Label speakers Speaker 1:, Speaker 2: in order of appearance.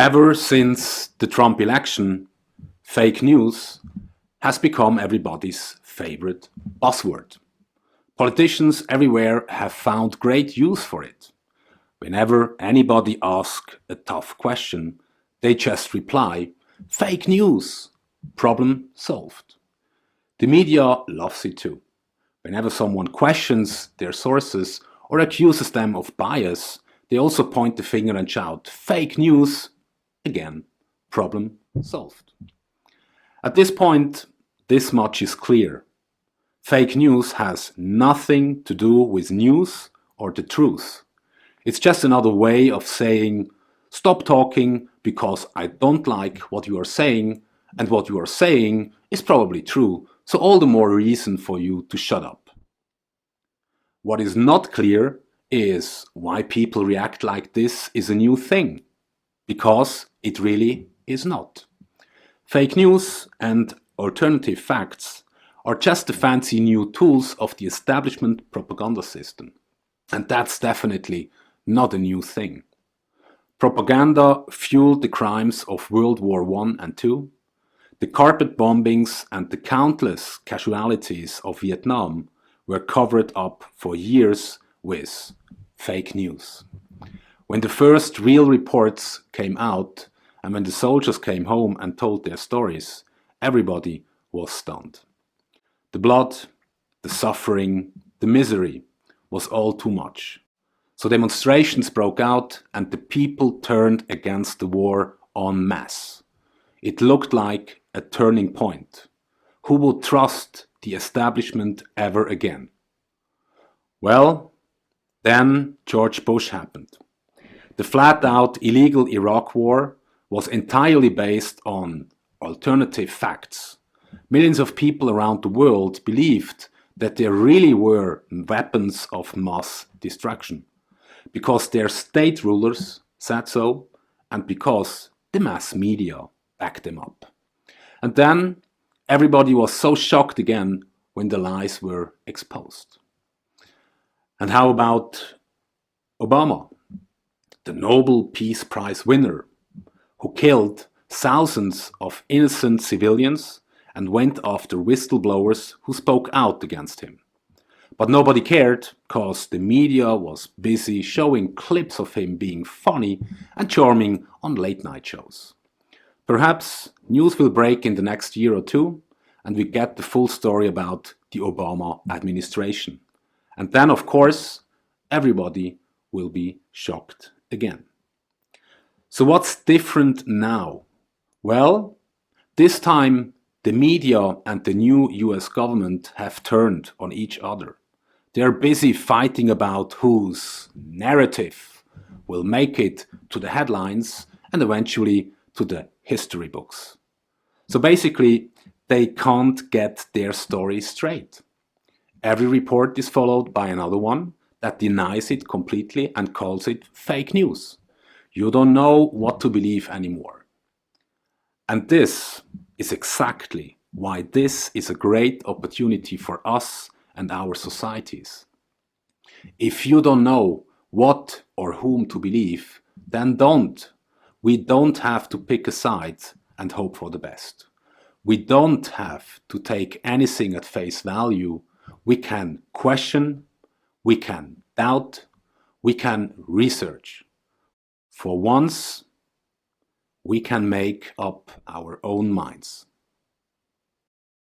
Speaker 1: Ever since the Trump election, fake news has become everybody's favorite buzzword. Politicians everywhere have found great use for it. Whenever anybody asks a tough question, they just reply, "Fake news, problem solved." The media loves it too. Whenever someone questions their sources or accuses them of bias, they also point the finger and shout, "Fake news." Again, problem solved. At this point, this much is clear. Fake news has nothing to do with news or the truth. It's just another way of saying, stop talking because I don't like what you are saying, and what you are saying is probably true, so all the more reason for you to shut up. What is not clear is why people react like this is a new thing, because it really is not. Fake news and alternative facts are just the fancy new tools of the establishment propaganda system. And that's definitely not a new thing. Propaganda fueled the crimes of World War I and II, the carpet bombings and the countless casualties of Vietnam were covered up for years with fake news. When the first real reports came out, and when the soldiers came home and told their stories, everybody was stunned. The blood, the suffering, the misery was all too much. So demonstrations broke out and the people turned against the war en masse. It looked like a turning point. Who would trust the establishment ever again? Well, then George Bush happened. The flat-out illegal Iraq war was entirely based on alternative facts. Millions of people around the world believed that there really were weapons of mass destruction, because their state rulers said so, and because the mass media backed them up. And then everybody was so shocked again when the lies were exposed. And how about Obama, the Nobel Peace Prize winner, who killed thousands of innocent civilians and went after whistleblowers who spoke out against him? But nobody cared, because the media was busy showing clips of him being funny and charming on late-night shows. Perhaps news will break in the next year or two, and we get the full story about the Obama administration. And then, of course, everybody will be shocked again. So what's different now? Well, this time the media and the new US government have turned on each other. They're busy fighting about whose narrative will make it to the headlines and eventually to the history books. So basically, they can't get their story straight. Every report is followed by another one that denies it completely and calls it fake news. You don't know what to believe anymore. And this is exactly why this is a great opportunity for us and our societies. If you don't know what or whom to believe, then don't. We don't have to pick a side and hope for the best. We don't have to take anything at face value. We can question, we can doubt, we can research. For once, we can make up our own minds.